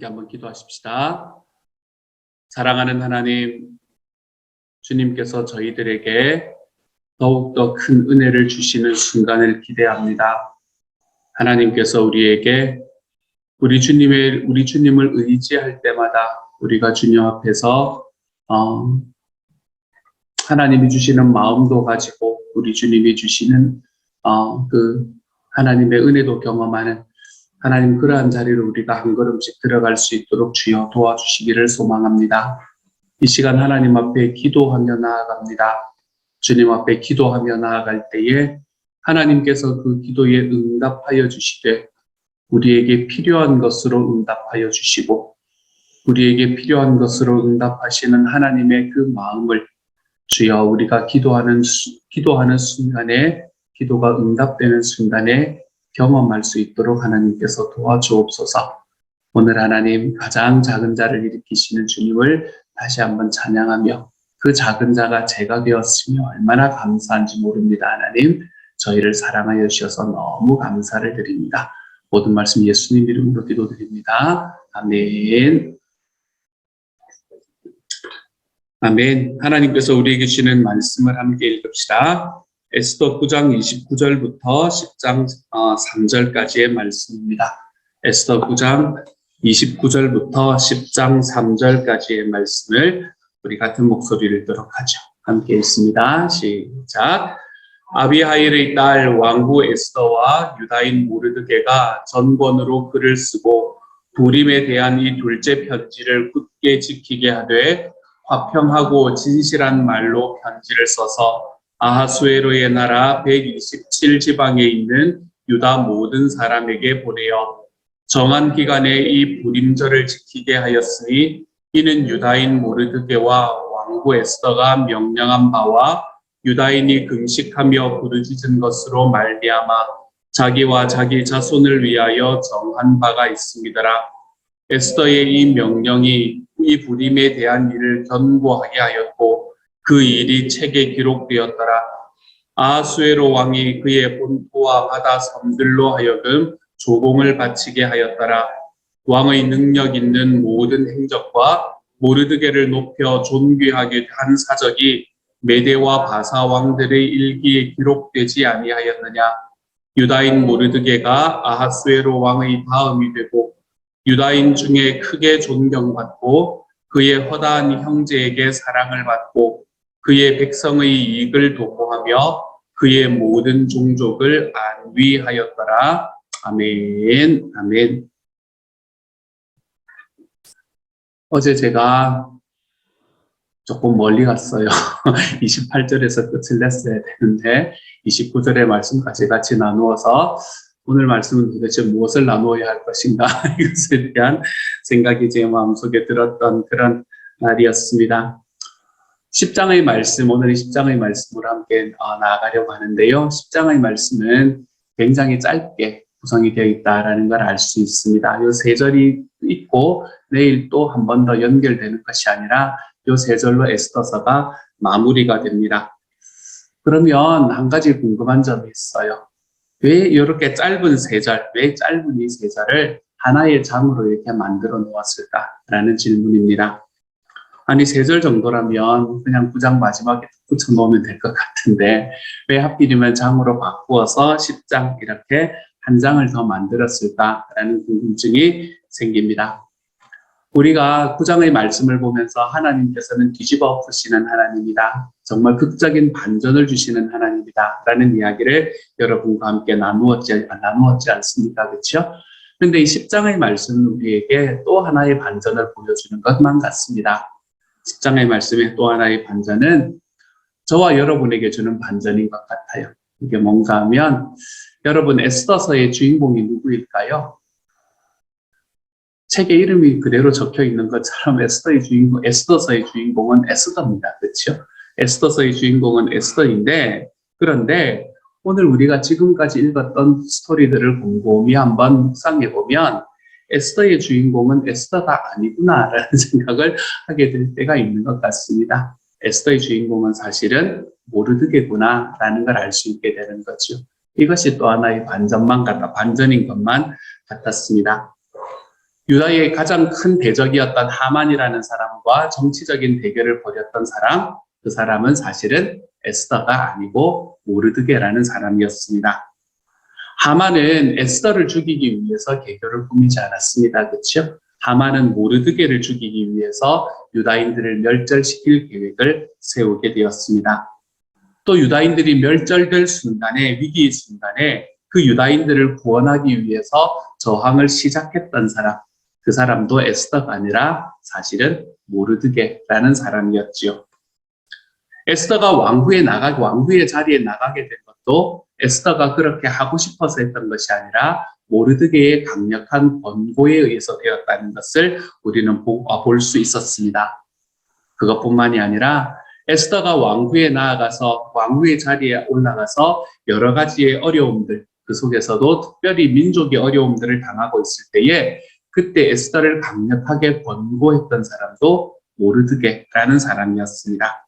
함께 한번 기도하십시다. 사랑하는 하나님, 주님께서 저희들에게 더욱더 큰 은혜를 주시는 순간을 기대합니다. 하나님께서 우리에게 우리 주님을 의지할 때마다 우리가 주님 앞에서 하나님이 주시는 마음도 가지고 우리 주님이 주시는 그 하나님의 은혜도 경험하는 하나님, 그러한 자리로 우리가 한 걸음씩 들어갈 수 있도록 주여 도와주시기를 소망합니다. 이 시간 하나님 앞에 기도하며 나아갑니다. 주님 앞에 기도하며 나아갈 때에 하나님께서 그 기도에 응답하여 주시되 우리에게 필요한 것으로 응답하여 주시고 우리에게 필요한 것으로 응답하시는 하나님의 그 마음을 주여 우리가 기도하는 순간에, 기도가 응답되는 순간에 경험할 수 있도록 하나님께서 도와주옵소서. 오늘 하나님 가장 작은 자를 일으키시는 주님을 다시 한번 찬양하며 그 작은 자가 제가 되었으며 얼마나 감사한지 모릅니다. 하나님, 저희를 사랑하여 주셔서 너무 감사를 드립니다. 모든 말씀 예수님 이름으로 기도드립니다. 아멘. 아멘. 하나님께서 우리에게 주시는 말씀을 함께 읽읍시다. 에스더 9장 29절부터 10장 3절까지의 말씀입니다. 에스더 9장 29절부터 10장 3절까지의 말씀을 우리 같은 목소리를 읽도록 하죠. 함께 읽습니다. 시작. 아비하일의 딸 왕후 에스더와 유다인 모르드게가 전권으로 글을 쓰고 부림에 대한 이 둘째 편지를 굳게 지키게 하되 화평하고 진실한 말로 편지를 써서 아하수에로의 나라 127지방에 있는 유다 모든 사람에게 보내어 정한 기간에 이 불임절을 지키게 하였으니 이는 유다인 모르드게와 왕후 에스더가 명령한 바와 유다인이 금식하며 부르짖은 것으로 말미암아 자기와 자기 자손을 위하여 정한 바가 있음이더라. 에스더의 이 명령이 이 불임에 대한 일을 견고하게 하였고 그 일이 책에 기록되었더라. 아하수에로 왕이 그의 본토와 바다 섬들로 하여금 조공을 바치게 하였더라. 왕의 능력 있는 모든 행적과 모르드게를 높여 존귀하게 한 사적이 메대와 바사 왕들의 일기에 기록되지 아니하였느냐. 유다인 모르드게가 아하수에로 왕의 다음이 되고 유다인 중에 크게 존경받고 그의 허다한 형제에게 사랑을 받고 그의 백성의 이익을 도모하며 그의 모든 종족을 안위하였더라. 아멘. 아멘. 어제 제가 조금 멀리 갔어요. 28절에서 끝을 냈어야 되는데 29절의 말씀까지 같이 나누어서 오늘 말씀은 도대체 무엇을 나누어야 할 것인가 이것에 대한 생각이 제 마음속에 들었던 그런 날이었습니다. 10장의 말씀, 오늘 10장의 말씀으로 함께 나아가려고 하는데요. 10장의 말씀은 굉장히 짧게 구성이 되어 있다는 걸 알 수 있습니다. 이 세 절이 있고 내일 또 한 번 더 연결되는 것이 아니라 이 세 절로 에스더서가 마무리가 됩니다. 그러면 한 가지 궁금한 점이 있어요. 왜 이렇게 짧은 세 절, 왜 짧은 이 세 절을 하나의 장으로 이렇게 만들어 놓았을까라는 질문입니다. 아니, 세 절 정도라면 그냥 9장 마지막에 붙여 놓으면 될 것 같은데 왜 하필이면 장으로 바꾸어서 10장 이렇게 한 장을 더 만들었을까라는 궁금증이 생깁니다. 우리가 9장의 말씀을 보면서 하나님께서는 뒤집어 엎으시는 하나님이다. 정말 극적인 반전을 주시는 하나님이다. 라는 이야기를 여러분과 함께 나누었지 않습니까? 그렇죠? 그런데 이 10장의 말씀은 우리에게 또 하나의 반전을 보여주는 것만 같습니다. 10장의 말씀의 또 하나의 반전은 저와 여러분에게 주는 반전인 것 같아요. 이게 뭔가 하면 여러분 에스더서의 주인공이 누구일까요? 책의 이름이 그대로 적혀 있는 것처럼 에스더서의 주인공은 에스더입니다. 그렇죠? 에스더서의 주인공은 에스더인데 그런데 오늘 우리가 지금까지 읽었던 스토리들을 곰곰이 한번 묵상해 보면 에스더의 주인공은 에스더가 아니구나라는 생각을 하게 될 때가 있는 것 같습니다. 에스더의 주인공은 사실은 모르드게구나라는 걸 알 수 있게 되는 거죠. 이것이 또 하나의 반전인 것만 같았습니다. 유다의 가장 큰 대적이었던 하만이라는 사람과 정치적인 대결을 벌였던 사람, 그 사람은 사실은 에스더가 아니고 모르드게라는 사람이었습니다. 하만은 에스더를 죽이기 위해서 개교를 꾸미지 않았습니다. 그렇죠? 하만은 모르드게를 죽이기 위해서 유다인들을 멸절시킬 계획을 세우게 되었습니다. 또 유다인들이 멸절될 순간에, 위기의 순간에 그 유다인들을 구원하기 위해서 저항을 시작했던 사람, 그 사람도 에스더가 아니라 사실은 모르드게라는 사람이었지요. 에스더가 왕후의 자리에 나가게 된 것도 에스더가 그렇게 하고 싶어서 했던 것이 아니라 모르드게의 강력한 권고에 의해서 되었다는 것을 우리는 볼 수 있었습니다. 그것뿐만이 아니라 에스더가 왕후의 자리에 올라가서 여러 가지의 어려움들, 그 속에서도 특별히 민족의 어려움들을 당하고 있을 때에 그때 에스더를 강력하게 권고했던 사람도 모르드게라는 사람이었습니다.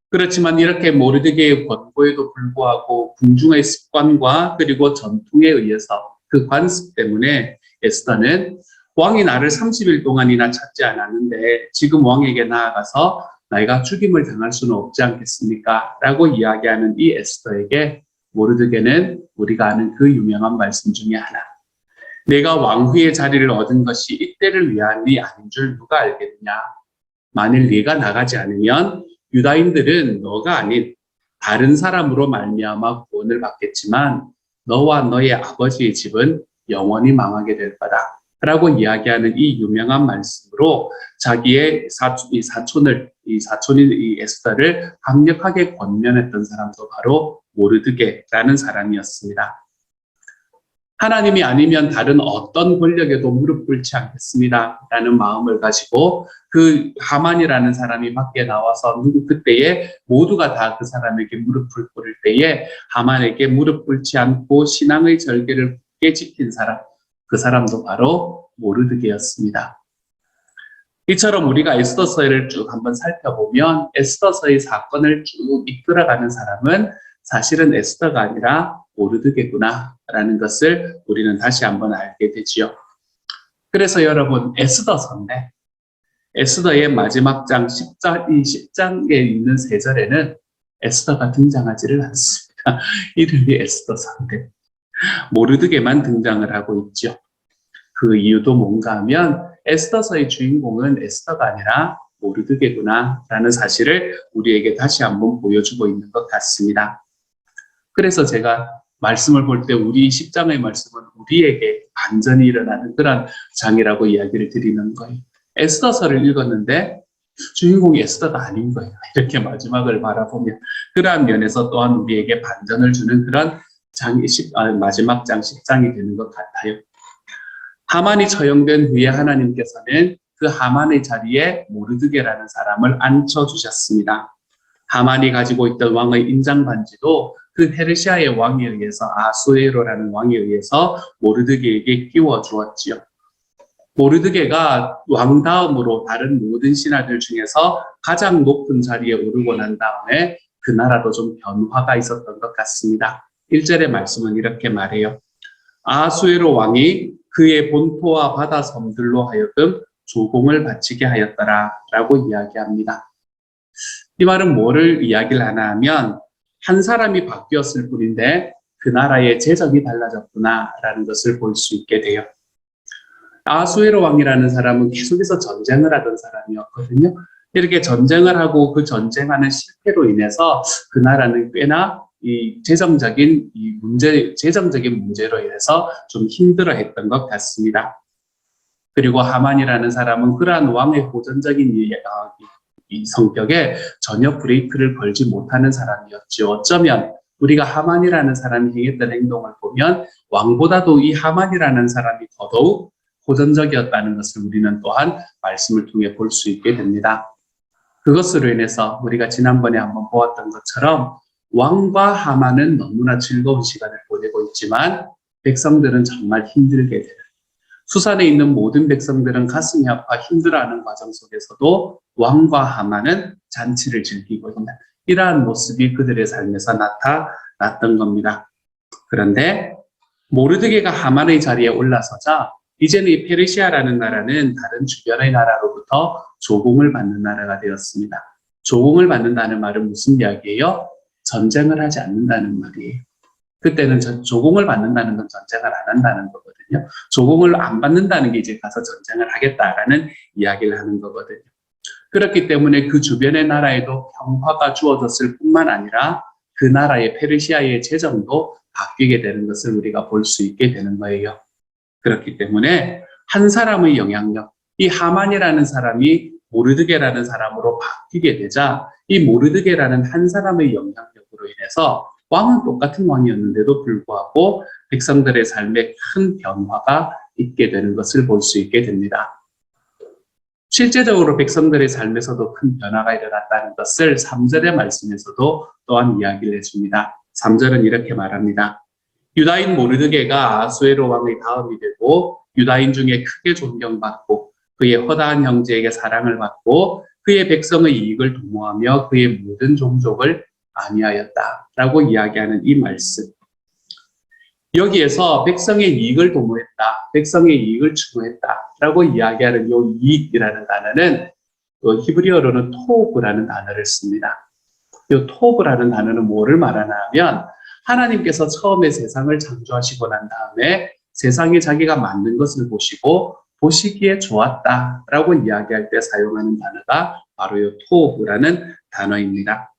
그렇지만 이렇게 모르드게의 권고에도 불구하고 궁중의 습관과 그리고 전통에 의해서 그 관습 때문에 에스더는 왕이 나를 30일 동안이나 찾지 않았는데 지금 왕에게 나아가서 내가 죽임을 당할 수는 없지 않겠습니까? 라고 이야기하는 이 에스더에게 모르드게는 우리가 아는 그 유명한 말씀 중에 하나. 내가 왕후의 자리를 얻은 것이 이때를 위함이 아닌 줄 누가 알겠냐? 만일 네가 나가지 않으면 유다인들은 너가 아닌 다른 사람으로 말미암아 구원을 받겠지만 너와 너의 아버지의 집은 영원히 망하게 될 거다. 라고 이야기하는 이 유명한 말씀으로 자기의 사촌인 이 에스더를 강력하게 권면했던 사람도 바로 모르드게라는 사람이었습니다. 하나님이 아니면 다른 어떤 권력에도 무릎 꿇지 않겠습니다. 라는 마음을 가지고 그 하만이라는 사람이 밖에 나와서 그때에 모두가 다 그 사람에게 무릎을 꿇을 때에 하만에게 무릎 꿇지 않고 신앙의 절개를 굳게 지킨 사람, 그 사람도 바로 모르드게였습니다. 이처럼 우리가 에스더서를 쭉 한번 살펴보면 에스더서의 사건을 쭉 이끌어가는 사람은 사실은 에스더가 아니라 모르드게구나라는 것을 우리는 다시 한번 알게 되지요. 그래서 여러분 에스더서인데 에스더의 마지막 장 10장에 있는 3절에는 에스더가 등장하지를 않습니다. 이름이 에스더서인데 모르드게만 등장을 하고 있죠. 그 이유도 뭔가 하면 에스더서의 주인공은 에스더가 아니라 모르드게구나라는 사실을 우리에게 다시 한번 보여주고 있는 것 같습니다. 그래서 제가 말씀을 볼 때 우리 10장의 말씀은 우리에게 반전이 일어나는 그런 장이라고 이야기를 드리는 거예요. 에스더서를 읽었는데 주인공이 에스더가 아닌 거예요. 이렇게 마지막을 바라보면 그러한 면에서 또한 우리에게 반전을 주는 그런 마지막 장 10장이 되는 것 같아요. 하만이 처형된 후에 하나님께서는 그 하만의 자리에 모르드게라는 사람을 앉혀주셨습니다. 하만이 가지고 있던 왕의 인장 반지도 그 페르시아의 왕에 의해서 아수에로라는 왕에 의해서 모르드게에게 끼워 주었지요. 모르드게가 왕 다음으로 다른 모든 신하들 중에서 가장 높은 자리에 오르고 난 다음에 그 나라도 좀 변화가 있었던 것 같습니다. 1절의 말씀은 이렇게 말해요. 아수에로 왕이 그의 본토와 바다 섬들로 하여금 조공을 바치게 하였더라 라고 이야기합니다. 이 말은 뭐를 이야기를 하나 하면 한 사람이 바뀌었을 뿐인데 그 나라의 재정이 달라졌구나 라는 것을 볼 수 있게 돼요. 아수에로 왕이라는 사람은 계속해서 전쟁을 하던 사람이었거든요. 이렇게 전쟁을 하고 그 전쟁하는 실패로 인해서 그 나라는 꽤나 이 재정적인 문제로 인해서 좀 힘들어했던 것 같습니다. 그리고 하만이라는 사람은 그러한 왕의 호전적인 이 성격에 전혀 브레이크를 걸지 못하는 사람이었죠. 어쩌면 우리가 하만이라는 사람이 행했던 행동을 보면 왕보다도 이 하만이라는 사람이 더더욱 호전적이었다는 것을 우리는 또한 말씀을 통해 볼 수 있게 됩니다. 그것으로 인해서 우리가 지난번에 한번 보았던 것처럼 왕과 하만은 너무나 즐거운 시간을 보내고 있지만 백성들은 정말 힘들게 되는, 수산에 있는 모든 백성들은 가슴이 아파 힘들어하는 과정 속에서도 왕과 하만은 잔치를 즐기고 있는 이러한 모습이 그들의 삶에서 나타났던 겁니다. 그런데 모르드게가 하만의 자리에 올라서자 이제는 이 페르시아라는 나라는 다른 주변의 나라로부터 조공을 받는 나라가 되었습니다. 조공을 받는다는 말은 무슨 이야기예요? 전쟁을 하지 않는다는 말이에요. 그때는 조공을 받는다는 건 전쟁을 안 한다는 거거든요. 조공을 안 받는다는 게 이제 가서 전쟁을 하겠다라는 이야기를 하는 거거든요. 그렇기 때문에 그 주변의 나라에도 평화가 주어졌을 뿐만 아니라 그 나라의 페르시아의 재정도 바뀌게 되는 것을 우리가 볼 수 있게 되는 거예요. 그렇기 때문에 한 사람의 영향력, 이 하만이라는 사람이 모르드게라는 사람으로 바뀌게 되자 이 모르드게라는 한 사람의 영향력으로 인해서 왕은 똑같은 왕이었는데도 불구하고 백성들의 삶에 큰 변화가 있게 되는 것을 볼 수 있게 됩니다. 실제적으로 백성들의 삶에서도 큰 변화가 일어났다는 것을 3절의 말씀에서도 또한 이야기를 해줍니다. 3절은 이렇게 말합니다. 유다인 모르드게가 아수에로 왕의 다음이 되고 유다인 중에 크게 존경받고 그의 허다한 형제에게 사랑을 받고 그의 백성의 이익을 도모하며 그의 모든 종족을 안위하였다라고 이야기하는 이 말씀. 여기에서 백성의 이익을 도모했다, 백성의 이익을 추구했다라고 이야기하는 이 이익이라는 단어는 히브리어로는 토브라는 단어를 씁니다. 이 토브라는 단어는 뭐를 말하나 하면 하나님께서 처음에 세상을 창조하시고 난 다음에 세상에 자기가 만든 것을 보시고 보시기에 좋았다라고 이야기할 때 사용하는 단어가 바로 이 토브라는 단어입니다.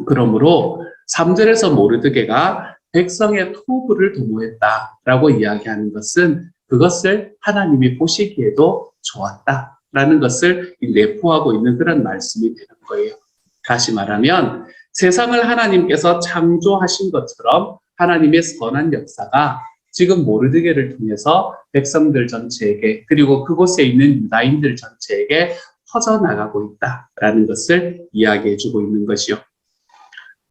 그러므로 3절에서 모르드게가 백성의 토브를 도모했다라고 이야기하는 것은 그것을 하나님이 보시기에도 좋았다라는 것을 내포하고 있는 그런 말씀이 되는 거예요. 다시 말하면 세상을 하나님께서 창조하신 것처럼 하나님의 선한 역사가 지금 모르드게를 통해서 백성들 전체에게 그리고 그곳에 있는 유다인들 전체에게 퍼져나가고 있다라는 것을 이야기해주고 있는 것이요.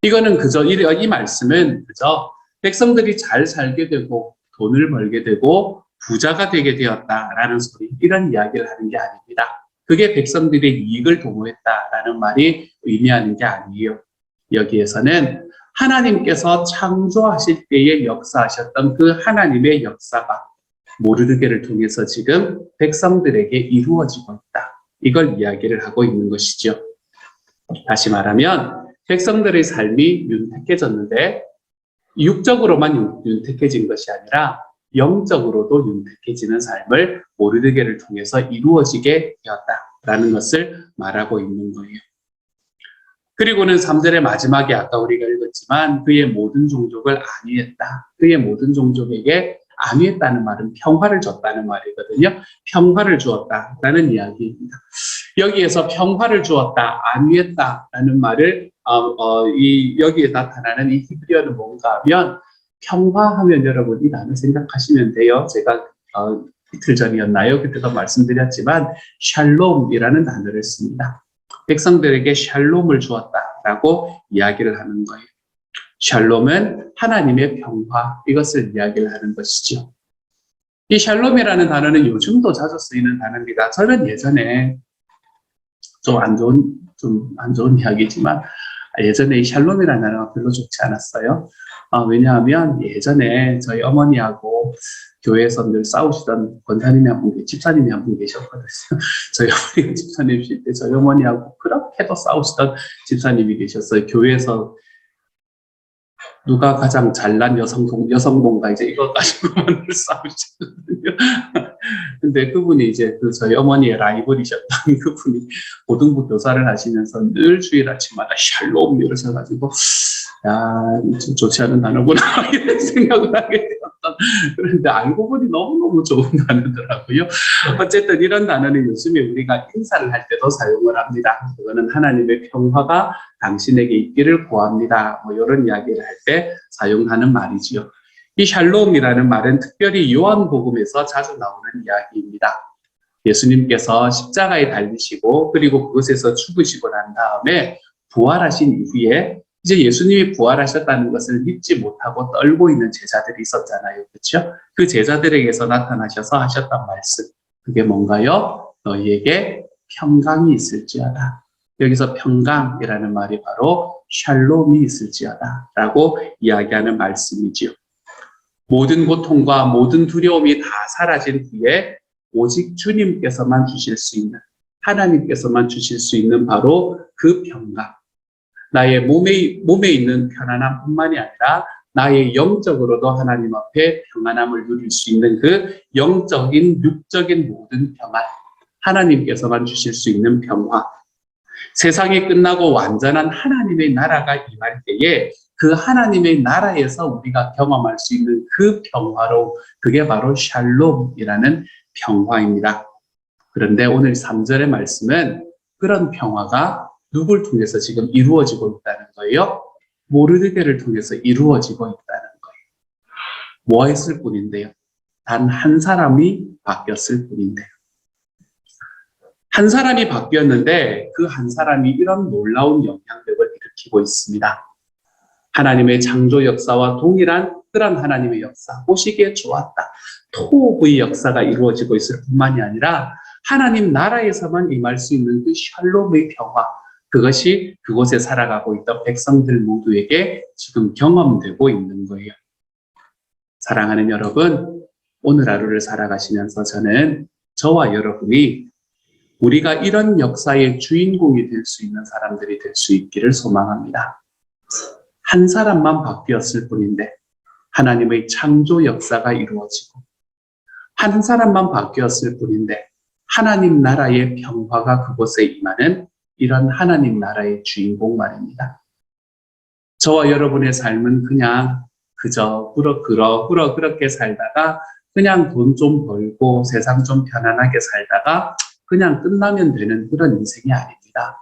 이거는 그저 이 말씀은 그저 백성들이 잘 살게 되고 돈을 벌게 되고 부자가 되게 되었다라는 소리 이런 이야기를 하는 게 아닙니다. 그게 백성들의 이익을 도모했다라는 말이 의미하는 게 아니에요. 여기에서는 하나님께서 창조하실 때에 역사하셨던 그 하나님의 역사가 모르드게를 통해서 지금 백성들에게 이루어지고 있다. 이걸 이야기를 하고 있는 것이죠. 다시 말하면 백성들의 삶이 윤택해졌는데 육적으로만 윤택해진 것이 아니라 영적으로도 윤택해지는 삶을 모르드게를 통해서 이루어지게 되었다라는 것을 말하고 있는 거예요. 그리고는 3절의 마지막에 아까 우리가 읽었지만 그의 모든 종족을 안위했다. 그의 모든 종족에게 안위했다는 말은 평화를 줬다는 말이거든요. 평화를 주었다라는 이야기입니다. 여기에서 평화를 주었다, 안위했다라는 말을 여기에 나타나는 이 히브리어는 뭔가 하면 평화하면 여러분 이 단어 생각하시면 돼요. 제가 이틀 전이었나요? 그때도 말씀드렸지만 샬롬이라는 단어를 씁니다. 백성들에게 샬롬을 주었다라고 이야기를 하는 거예요. 샬롬은 하나님의 평화, 이것을 이야기를 하는 것이죠. 이 샬롬이라는 단어는 요즘도 자주 쓰이는 단어입니다. 저는 예전에 좀 안 좋은 이야기지만 예전에 이 샬롬이라는 단어가 별로 좋지 않았어요. 왜냐하면 예전에 저희 어머니하고 교회에서 늘 싸우시던 권사님이 한 분, 집사님이 한 분 계셨거든요. 저희 어머니가 집사님이실 때 저희 어머니하고 그렇게도 싸우시던 집사님이 계셨어요. 교회에서 누가 가장 잘난 여성봉가 이제 이거 가지고만 늘 싸우셨거든요. 근데 그분이 이제 저희 어머니의 라이벌이셨던 그분이 고등부 교사를 하시면서 늘 주일 아침마다 샬롬 이러셔가지고 좀 좋지 않은 단어구나 이런 생각을 하게 되었던. 그런데 알고 보니 너무너무 좋은 단어더라고요. 어쨌든 이런 단어는 요즘에 우리가 인사를 할 때도 사용을 합니다. 그거는 하나님의 평화가 당신에게 있기를 구합니다. 뭐 이런 이야기를 할 때 사용하는 말이지요. 이 샬롬이라는 말은 특별히 요한복음에서 자주 나오는 이야기입니다. 예수님께서 십자가에 달리시고 그리고 그것에서 죽으시고 난 다음에 부활하신 이후에 이제 예수님이 부활하셨다는 것을 믿지 못하고 떨고 있는 제자들이 있었잖아요. 그렇죠? 그 제자들에게서 나타나셔서 하셨던 말씀. 그게 뭔가요? 너희에게 평강이 있을지어다. 여기서 평강이라는 말이 바로 샬롬이 있을지어다 라고 이야기하는 말씀이지요. 모든 고통과 모든 두려움이 다 사라진 후에 오직 주님께서만 주실 수 있는, 하나님께서만 주실 수 있는 바로 그 평강, 나의 몸에 있는 편안함뿐만이 아니라 나의 영적으로도 하나님 앞에 평안함을 누릴 수 있는 그 영적인, 육적인 모든 평안, 하나님께서만 주실 수 있는 평화, 세상이 끝나고 완전한 하나님의 나라가 임할 때에 그 하나님의 나라에서 우리가 경험할 수 있는 그 평화로, 그게 바로 샬롬이라는 평화입니다. 그런데 오늘 3절의 말씀은 그런 평화가 누굴 통해서 지금 이루어지고 있다는 거예요? 모르드게를 통해서 이루어지고 있다는 거예요. 뭐 했을 뿐인데요? 단 한 사람이 바뀌었을 뿐인데요. 한 사람이 바뀌었는데 그 한 사람이 이런 놀라운 영향력을 일으키고 있습니다. 하나님의 창조 역사와 동일한 그런 하나님의 역사, 보시기에 좋았다. 토브의 역사가 이루어지고 있을 뿐만이 아니라 하나님 나라에서만 임할 수 있는 그 샬롬의 평화, 그것이 그곳에 살아가고 있던 백성들 모두에게 지금 경험되고 있는 거예요. 사랑하는 여러분, 오늘 하루를 살아가시면서 저는 저와 여러분이 우리가 이런 역사의 주인공이 될 수 있는 사람들이 될 수 있기를 소망합니다. 한 사람만 바뀌었을 뿐인데 하나님의 창조 역사가 이루어지고, 한 사람만 바뀌었을 뿐인데 하나님 나라의 평화가 그곳에 임하는 이런 하나님 나라의 주인공 말입니다. 저와 여러분의 삶은 그냥 그저 그렇게 살다가 그냥 돈 좀 벌고 세상 좀 편안하게 살다가 그냥 끝나면 되는 그런 인생이 아닙니다.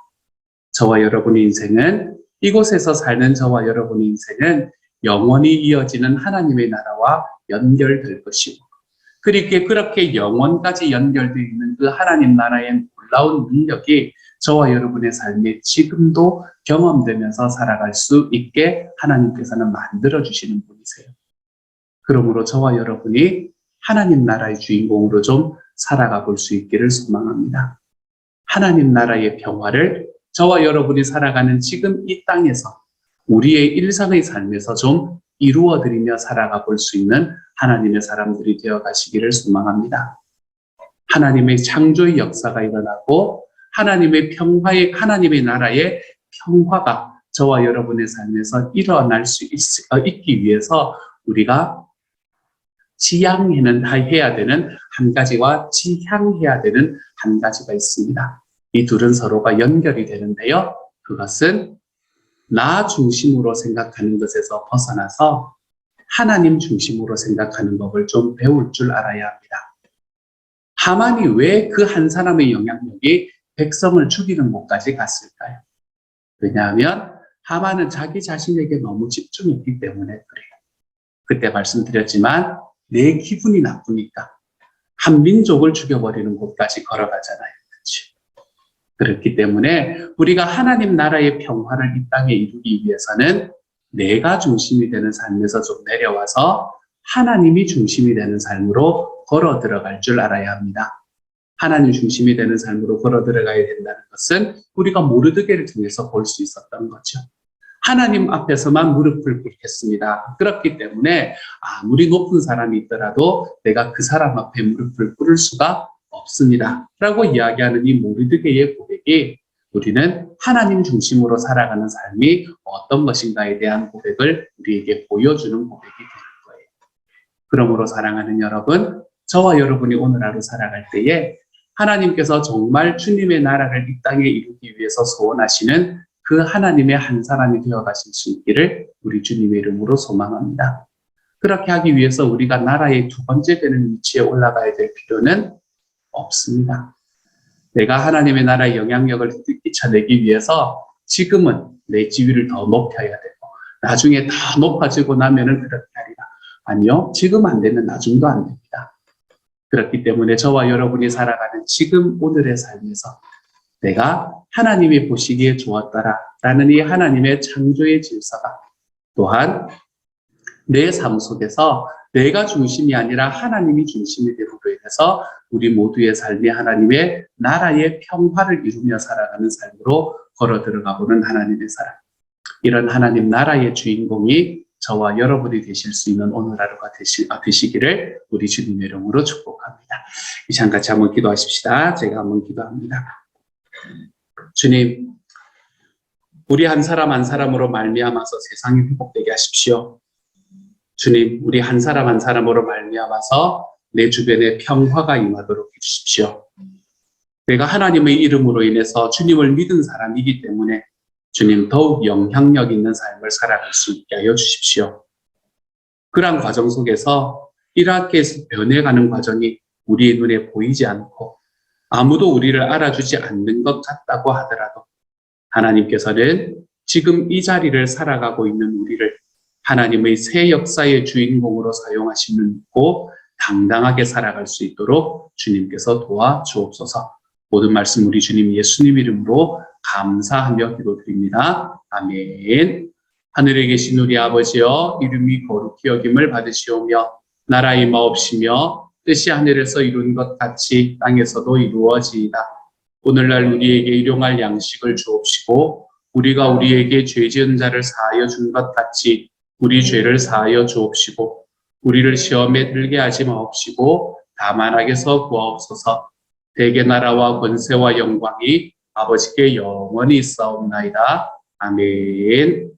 저와 여러분의 인생은, 이곳에서 사는 저와 여러분의 인생은 영원히 이어지는 하나님의 나라와 연결될 것이고, 그렇게 영원까지 연결되어 있는 그 하나님 나라의 놀라운 능력이 저와 여러분의 삶에 지금도 경험되면서 살아갈 수 있게 하나님께서는 만들어주시는 분이세요. 그러므로 저와 여러분이 하나님 나라의 주인공으로 좀 살아가 볼 수 있기를 소망합니다. 하나님 나라의 평화를 저와 여러분이 살아가는 지금 이 땅에서 우리의 일상의 삶에서 좀 이루어드리며 살아가 볼 수 있는 하나님의 사람들이 되어 가시기를 소망합니다. 하나님의 창조의 역사가 일어나고 하나님의 나라의 평화가 저와 여러분의 삶에서 일어날 수 있기 위해서 우리가 지향해야 되는 한 가지와 지향해야 되는 한 가지가 있습니다. 이 둘은 서로가 연결이 되는데요. 그것은 나 중심으로 생각하는 것에서 벗어나서 하나님 중심으로 생각하는 법을 좀 배울 줄 알아야 합니다. 하만이 왜 그 한 사람의 영향력이 백성을 죽이는 곳까지 갔을까요? 왜냐하면 하만은 자기 자신에게 너무 집중했기 때문에 그래요. 그때 말씀드렸지만 내 기분이 나쁘니까 한 민족을 죽여버리는 곳까지 걸어가잖아요. 그렇죠? 그렇기 때문에 우리가 하나님 나라의 평화를 이 땅에 이루기 위해서는 내가 중심이 되는 삶에서 좀 내려와서 하나님이 중심이 되는 삶으로 걸어 들어갈 줄 알아야 합니다. 하나님 중심이 되는 삶으로 걸어 들어가야 된다는 것은 우리가 모르드게를 통해서 볼 수 있었던 거죠. 하나님 앞에서만 무릎을 꿇겠습니다. 그렇기 때문에 아무리 높은 사람이 있더라도 내가 그 사람 앞에 무릎을 꿇을 수가 없습니다. 라고 이야기하는 이 모르드게의 고백이 우리는 하나님 중심으로 살아가는 삶이 어떤 것인가에 대한 고백을 우리에게 보여주는 고백이 되는 거예요. 그러므로 사랑하는 여러분, 저와 여러분이 오늘 하루 살아갈 때에 하나님께서 정말 주님의 나라를 이 땅에 이루기 위해서 소원하시는 그 하나님의 한 사람이 되어 가실 수 있기를 우리 주님의 이름으로 소망합니다. 그렇게 하기 위해서 우리가 나라의 두 번째 되는 위치에 올라가야 될 필요는 없습니다. 내가 하나님의 나라의 영향력을 끼쳐내기 위해서 지금은 내 지위를 더 높여야 되고 나중에 다 높아지고 나면은 그렇게 하리라. 아니요, 지금 안 되면 나중도 안 됩니다. 그렇기 때문에 저와 여러분이 살아가는 지금 오늘의 삶에서 내가 하나님이 보시기에 좋았더라라는 이 하나님의 창조의 질서가 또한 내 삶 속에서 내가 중심이 아니라 하나님이 중심이 됨으로 인해서 우리 모두의 삶이 하나님의 나라의 평화를 이루며 살아가는 삶으로 걸어 들어가 보는 하나님의 사람. 이런 하나님 나라의 주인공이 저와 여러분이 되실 수 있는 오늘 하루가 되시기를 우리 주님의 이름으로 축복합니다. 이 시간 같이 한번 기도하십시다. 제가 한번 기도합니다. 주님, 우리 한 사람 한 사람으로 말미암아서 세상이 회복되게 하십시오. 주님, 우리 한 사람 한 사람으로 말미암아서 내 주변에 평화가 임하도록 해주십시오. 내가 하나님의 이름으로 인해서 주님을 믿은 사람이기 때문에 주님 더욱 영향력 있는 삶을 살아갈 수 있게 하여 주십시오. 그러한 과정 속에서 이렇게 변해가는 과정이 우리의 눈에 보이지 않고 아무도 우리를 알아주지 않는 것 같다고 하더라도 하나님께서는 지금 이 자리를 살아가고 있는 우리를 하나님의 새 역사의 주인공으로 사용하시고 당당하게 살아갈 수 있도록 주님께서 도와주옵소서. 모든 말씀 우리 주님 예수님 이름으로 감사하며 기도드립니다. 아멘. 하늘에 계신 우리 아버지여, 이름이 거룩히 여김을 받으시오며 나라 임하옵시며 뜻이 하늘에서 이룬 것 같이 땅에서도 이루어지이다. 오늘날 우리에게 일용할 양식을 주옵시고 우리가 우리에게 죄 지은 자를 사하여 준 것 같이 우리 죄를 사하여 주옵시고 우리를 시험에 들게 하지 마옵시고 다만 악에서 구하옵소서. 대개 나라와 권세와 영광이 아버지께 영원히 있사옵나이다. 아멘.